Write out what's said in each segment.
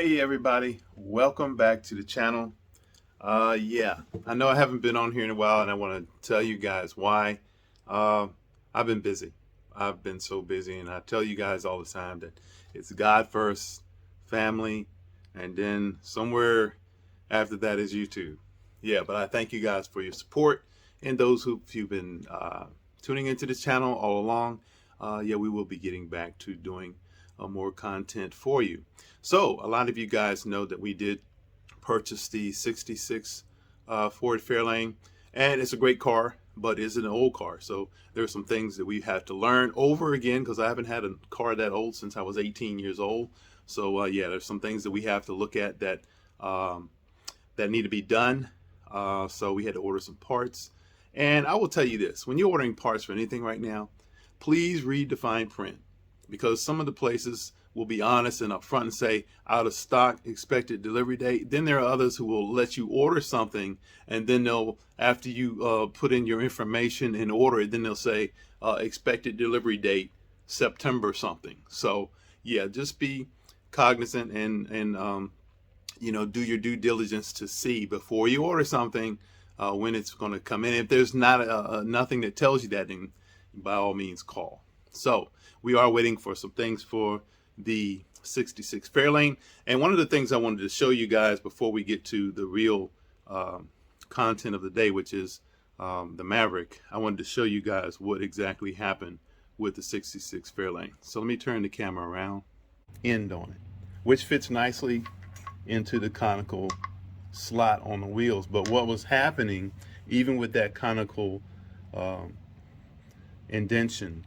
Hey everybody, welcome back to the channel. Yeah, I know I haven't been on here in a while, and I want to tell you guys why. I've been busy. I've been so busy, and I tell you guys all the time that it's God first, family, and then somewhere after that is YouTube. Yeah, but I thank you guys for your support and those who've been tuning into this channel all along. Yeah, we will be getting back to doing more content for you. So a lot of you guys know that we did purchase the 66 Ford Fairlane, and it's a great car, but it's an old car. So there's some things that we have to learn over again, because I haven't had a car that old since I was 18 years old. So yeah, there's some things that we have to look at that that need to be done. So we had to order some parts. And I will tell you this, when you're ordering parts for anything right now, please read the fine print, because some of the places will be honest and upfront and say out of stock, expected delivery date. Then there are others who will let you order something, and then they'll, after you put in your information and order it, then they'll say expected delivery date September something. So yeah, just be cognizant and you know, do your due diligence to see before you order something when it's going to come in. If there's not nothing that tells you that, then by all means call. So we are waiting for some things for the 66 Fairlane, and one of the things I wanted to show you guys before we get to the real content of the day, which is the Maverick, I wanted to show you guys what exactly happened with the 66 Fairlane. So let me turn the camera around. End on it, which fits nicely into the conical slot on the wheels. But what was happening, even with that conical indentation,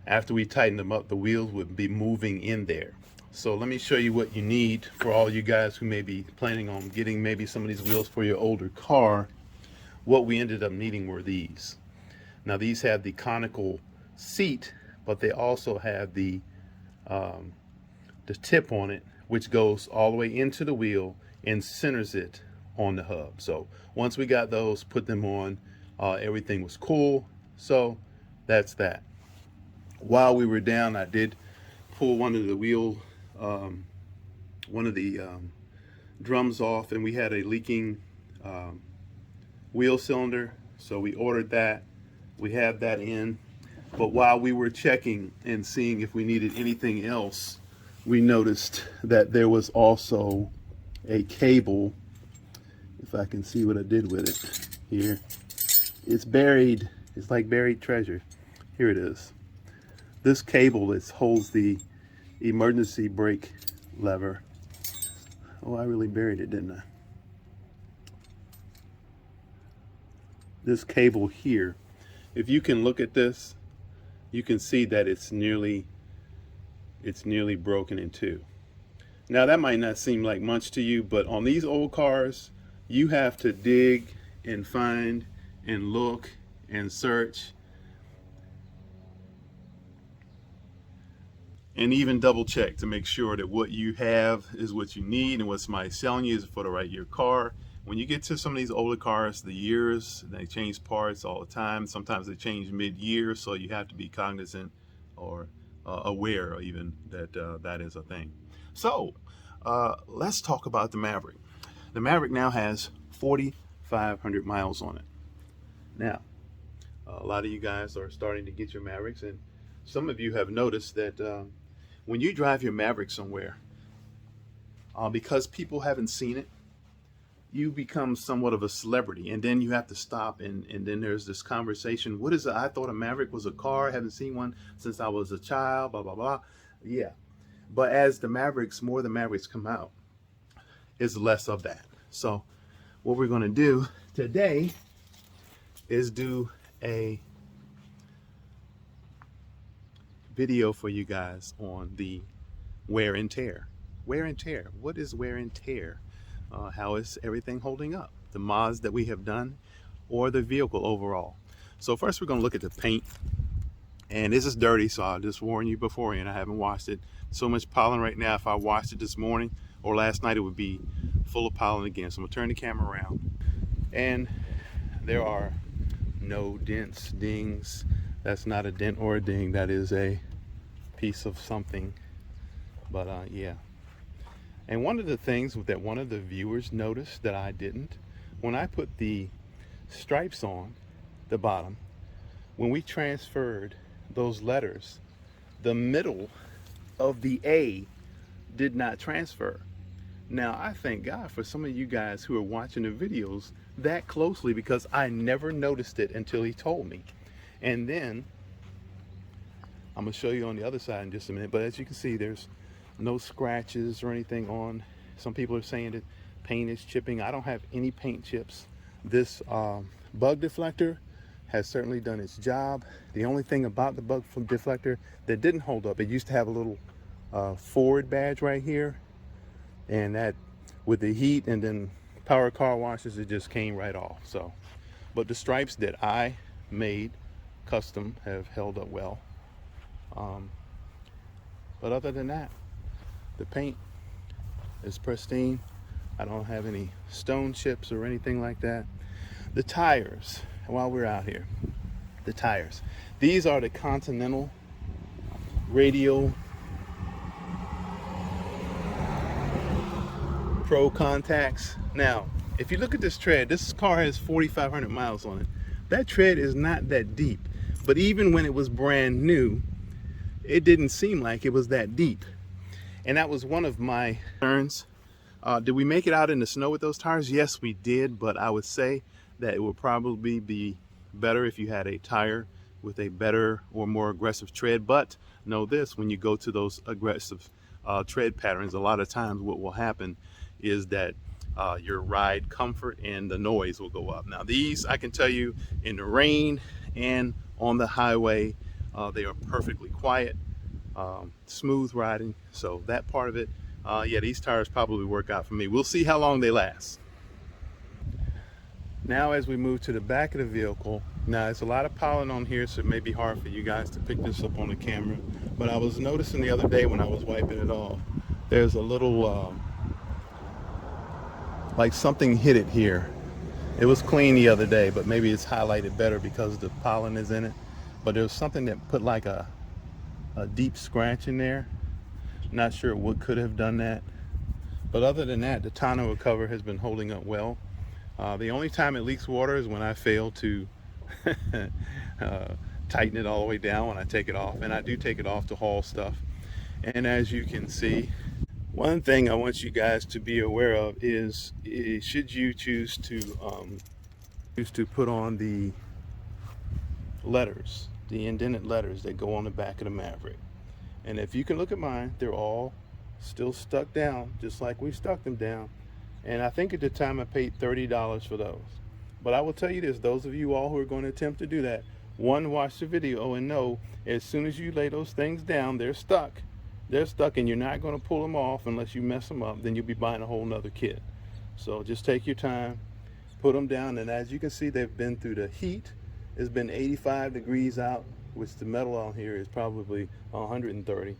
after we tightened them up, the wheels would be moving in there. So let me show you what you need for all you guys who may be planning on getting maybe some of these wheels for your older car. What we ended up needing were these. Now these have the conical seat, but they also have the tip on it, which goes all the way into the wheel and centers it on the hub. So once we got those, put them on, everything was cool. So that's that. While we were down, I did pull one of the drums off, and we had a leaking wheel cylinder. So we ordered that. We have that in. But while we were checking and seeing if we needed anything else, we noticed that there was also a cable. If I can see what I did with it here. It's buried. It's like buried treasure. Here it is. This cable that holds the emergency brake lever. Oh, I really buried it, didn't I? This cable here, if you can look at this, you can see that it's nearly broken in two. Now that might not seem like much to you, but on these old cars, you have to dig and find and look and search and even double check to make sure that what you have is what you need and what somebody's selling you is for the right year car. When you get to some of these older cars, the years, they change parts all the time. Sometimes they change mid-year, so you have to be cognizant or aware even that that is a thing. So let's talk about the Maverick. The Maverick now has 4,500 miles on it. Now, a lot of you guys are starting to get your Mavericks, and some of you have noticed that when you drive your Maverick somewhere, because people haven't seen it, you become somewhat of a celebrity, and then you have to stop, and then there's this conversation. What is it? I thought a Maverick was a car. I haven't seen one since I was a child, blah, blah, blah. Yeah. But as the Mavericks, more of the Mavericks come out, is less of that. So what we're going to do today is do a video for you guys on the wear and tear. Wear and tear. What is wear and tear? How is everything holding up? The mods that we have done or the vehicle overall. So first we're going to look at the paint. And this is dirty, so I'll just warn you beforehand. I haven't washed it. So much pollen right now. If I washed it this morning or last night, it would be full of pollen again. So I'm going to turn the camera around. And there are no dents, dings. That's not a dent or a ding. That is a piece of something. But yeah, And one of the things that one of the viewers noticed that I didn't, when I put the stripes on the bottom, when we transferred those letters, the middle of the A did not transfer. Now, I thank God for some of you guys who are watching the videos that closely, because I never noticed it until he told me. And then I'm gonna show you on the other side in just a minute, but as you can see, there's no scratches or anything on. Some people are saying that paint is chipping. I don't have any paint chips. This bug deflector has certainly done its job. The only thing about the bug deflector that didn't hold up, it used to have a little forward badge right here, and that with the heat and then power car washes, it just came right off. So, but the stripes that I made custom have held up well. But other than that, the paint is pristine. I don't have any stone chips or anything like that. The tires, while we're out here, the tires. These are the Continental Radial Pro contacts. Now, if you look at this tread, this car has 4,500 miles on it. That tread is not that deep, but even when it was brand new, it didn't seem like it was that deep. And that was one of my concerns. Did we make it out in the snow with those tires? Yes, we did, but I would say that it would probably be better if you had a tire with a better or more aggressive tread. But know this, when you go to those aggressive tread patterns, a lot of times what will happen is that your ride comfort and the noise will go up. Now these, I can tell you, in the rain and on the highway, they are perfectly quiet, smooth riding. So that part of it, yeah, these tires probably work out for me. We'll see how long they last. Now as we move to the back of the vehicle, now it's a lot of pollen on here, so it may be hard for you guys to pick this up on the camera, but I was noticing the other day when I was wiping it off, there's a little like something hit it here. It was clean the other day, but maybe it's highlighted better because the pollen is in it. But there was something that put like a deep scratch in there. Not sure what could have done that. But other than that, the tonneau cover has been holding up well. The only time it leaks water is when I fail to tighten it all the way down when I take it off. And I do take it off to haul stuff. And as you can see, one thing I want you guys to be aware of is should you choose to put on the letters, the indented letters that go on the back of the Maverick. And if you can look at mine, they're all still stuck down, just like we stuck them down. And I think at the time I paid $30 for those. But I will tell you this, those of you all who are going to attempt to do that, one, watch the video and know as soon as you lay those things down, they're stuck. They're stuck, and you're not going to pull them off unless you mess them up. Then you'll be buying a whole nother kit. So just take your time, put them down, and as you can see, they've been through the heat. It's been 85 degrees out, which the metal on here is probably 130.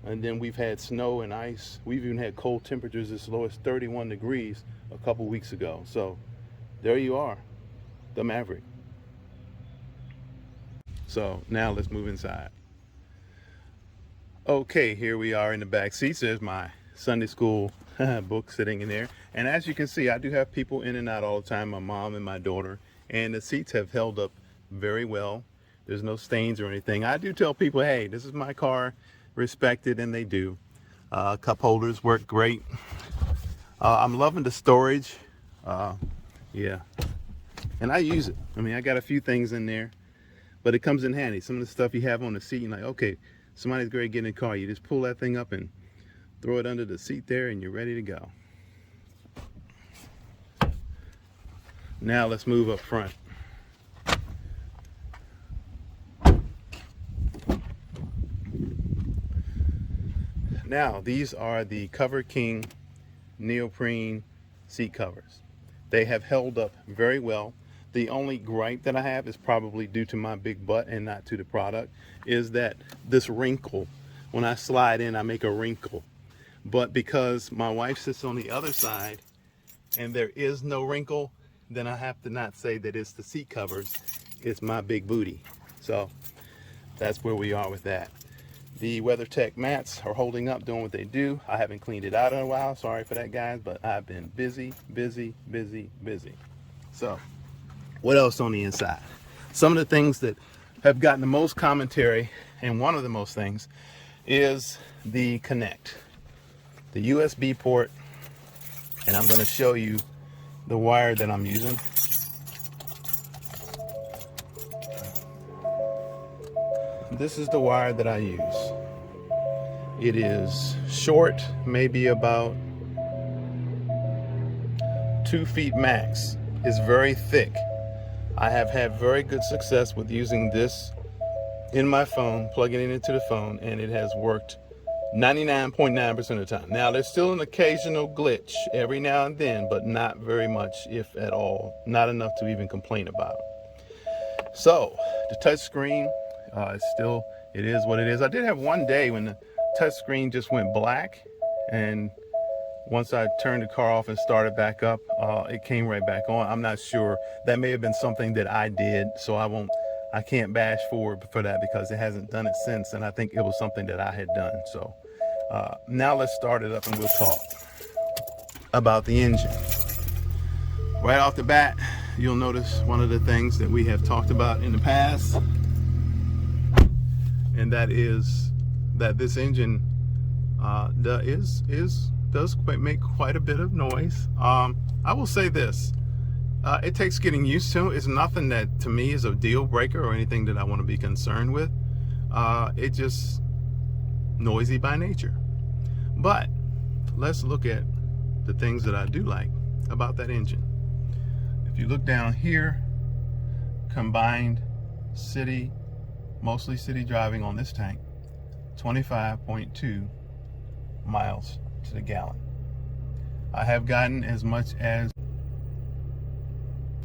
And then we've had snow and ice. We've even had cold temperatures as low as 31 degrees a couple weeks ago. So there you are, the Maverick. So now let's move inside. Okay, here we are in the back seats. There's my Sunday school book sitting in there. And as you can see, I do have people in and out all the time, my mom and my daughter. And the seats have held up very well. There's no stains or anything. I do tell people, hey, this is my car, respect it, and they do. Cup holders work great. I'm loving the storage. Yeah, and I use it. I mean, I got a few things in there, but it comes in handy. Some of the stuff you have on the seat, you're like, okay, somebody's going to get in the car. You just pull that thing up and throw it under the seat there, and you're ready to go. Now let's move up front. Now, these are the Cover King neoprene seat covers. They have held up very well. The only gripe that I have is probably due to my big butt and not to the product, is that this wrinkle, when I slide in, I make a wrinkle. But because my wife sits on the other side and there is no wrinkle, then I have to not say that it's the seat covers, it's my big booty. So that's where we are with that. The WeatherTech mats are holding up, doing what they do. I haven't cleaned it out in a while. Sorry for that, guys, but I've been busy. So, what else on the inside? Some of the things that have gotten the most commentary, and one of the most things, is the Connect, the USB port, and I'm going to show you the wire that I'm using. This is the wire that I use. It is short, maybe about 2 feet max. It's very thick. I have had very good success with using this in my phone, plugging it into the phone, and it has worked 99.9% of the time. Now, there's still an occasional glitch every now and then, but not very much, if at all. Not enough to even complain about. So, the touch screen, it is what it is. I did have one day when the touch screen just went black, and once I turned the car off and started back up, it came right back on. I'm not sure. That may have been something that I did, so I can't bash forward for that because it hasn't done it since, and I think it was something that I had done. So now let's start it up and we'll talk about the engine. Right off the bat, you'll notice one of the things that we have talked about in the past, and that is that this engine does make quite a bit of noise. I will say this, it takes getting used to. It's nothing that to me is a deal breaker or anything that I want to be concerned with. It just noisy by nature. But let's look at the things that I do like about that engine. If you look down here, combined city, mostly city driving on this tank, 25.2 miles to the gallon. I have gotten as much as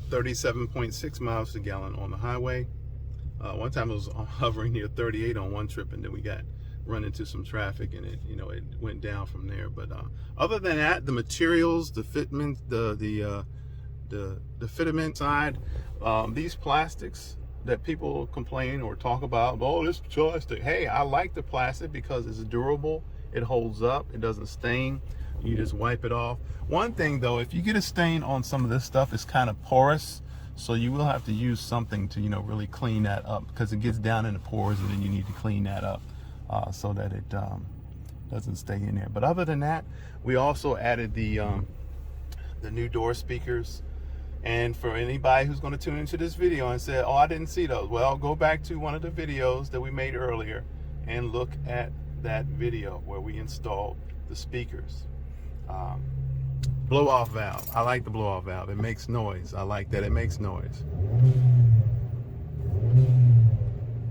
37.6 miles to the gallon on the highway. One time I was hovering near 38 on one trip, and then we got run into some traffic, and it went down from there. But other than that, the materials, the fitment, the fitment side, these plastics that people complain or talk about, oh, this plastic. Hey, I like the plastic because it's durable. It holds up. It doesn't stain. You just wipe it off. One thing though, if you get a stain on some of this stuff, it's kind of porous, so you will have to use something to really clean that up, because it gets down in the pores, and then you need to clean that up so that it doesn't stay in there. But other than that, we also added the new door speakers. And for anybody who's going to tune into this video and say, oh, I didn't see those, well, go back to one of the videos that we made earlier and look at that video where we installed the speakers. Blow-off valve. I like the blow-off valve. It makes noise. I like that it makes noise.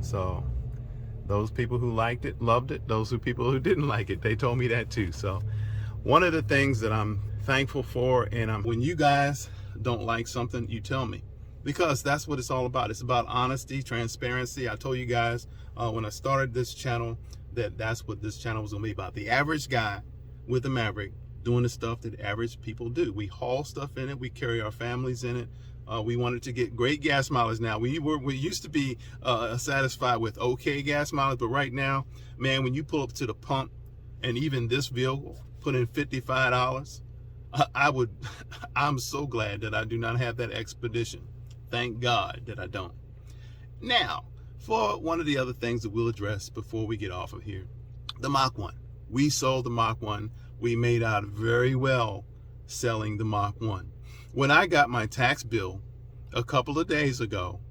So those people who liked it, loved it. Those people who didn't like it, they told me that too. So one of the things that I'm thankful for, and when you guys don't like something, you tell me, because that's what it's all about. It's about honesty, transparency. I told you guys when I started this channel that that's what this channel was going to be about. The average guy with a Maverick doing the stuff that average people do. We haul stuff in it. We carry our families in it. We wanted to get great gas mileage. Now we used to be satisfied with okay gas mileage, but right now, man, when you pull up to the pump and even this vehicle put in $55, I'm so glad that I do not have that expedition. Thank God that I don't. Now, for one of the other things that we'll address before we get off of here, the Mach 1. We sold the Mach 1. We made out very well selling the Mach 1. When I got my tax bill a couple of days ago,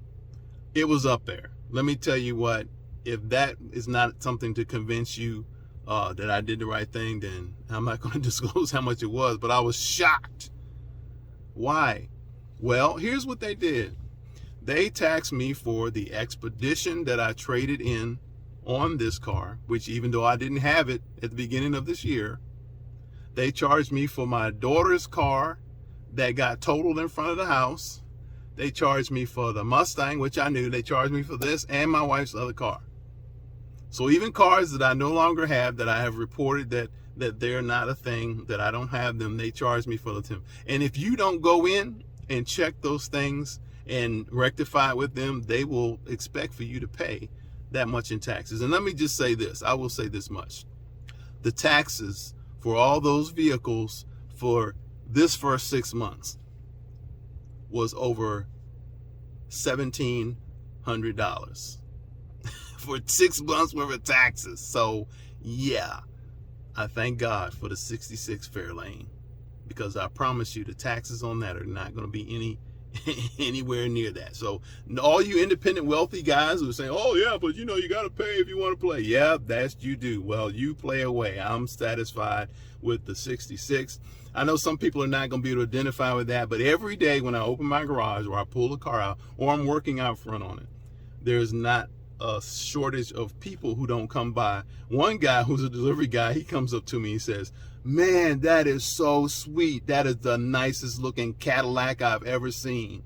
it was up there. Let me tell you what, if that is not something to convince you that I did the right thing, then I'm not going to disclose how much it was, but I was shocked. Why? Well, here's what they did. They taxed me for the expedition that I traded in on this car, which even though I didn't have it at the beginning of this year, they charged me for my daughter's car that got totaled in front of the house. They charged me for the Mustang, which I knew. They charged me for this and my wife's other car. So even cars that I no longer have, that I have reported that they're not a thing, that I don't have them, they charge me for them. And if you don't go in and check those things and rectify with them, they will expect for you to pay that much in taxes. And let me just say this. I will say this much. The taxes for all those vehicles for this first 6 months was over $1,700 for 6 months worth of taxes. So yeah, I thank God for the 66 Fairlane, because I promise you the taxes on that are not going to be anywhere near that. So all you independent wealthy guys who are saying, oh yeah, but you know, you got to pay if you want to play. Yeah, that's you do. Well, you play away. I'm satisfied with the 66. I know some people are not going to be able to identify with that, but every day when I open my garage or I pull the car out or I'm working out front on it, there's not a shortage of people who don't come by. One guy who's a delivery guy, he comes up to me and says, man, that is so sweet. That is the nicest looking Cadillac I've ever seen.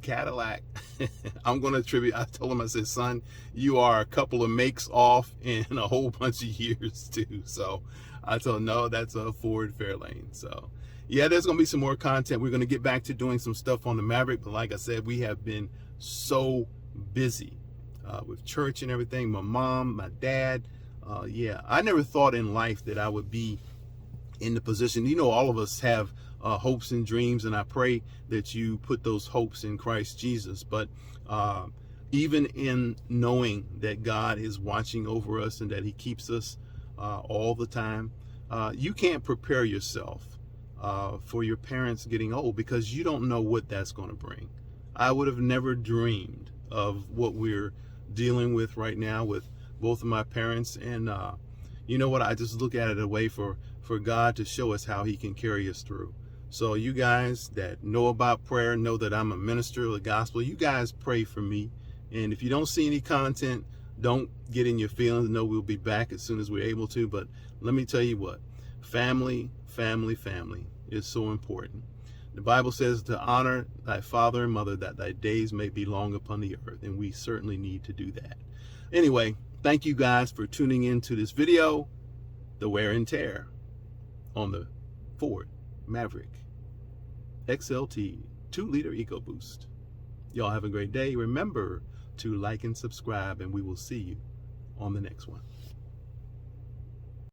Cadillac. I'm going to attribute, I told him, I said, son, you are a couple of makes off in a whole bunch of years too. So I told him, no, that's a Ford Fairlane. So yeah, there's going to be some more content. We're going to get back to doing some stuff on the Maverick. But like I said, we have been so busy with church and everything. My mom, my dad. Yeah, I never thought in life that I would be in the position. You know, all of us have hopes and dreams, and I pray that you put those hopes in Christ Jesus. But even in knowing that God is watching over us and that he keeps us all the time, you can't prepare yourself for your parents getting old, because you don't know what that's going to bring. I would have never dreamed of what we're dealing with right now with both of my parents. And you know what, I just look at it a way for God to show us how he can carry us through. So you guys that know about prayer, know that I'm a minister of the gospel. You guys pray for me. And if you don't see any content, don't get in your feelings. Know we'll be back as soon as we're able to. But let me tell you what, family is so important. The Bible says to honor thy father and mother, that thy days may be long upon the earth. And we certainly need to do that. Anyway, thank you guys for tuning in to this video, the wear and tear on the Ford Maverick XLT 2-liter EcoBoost. Y'all have a great day. Remember to like and subscribe, and we will see you on the next one.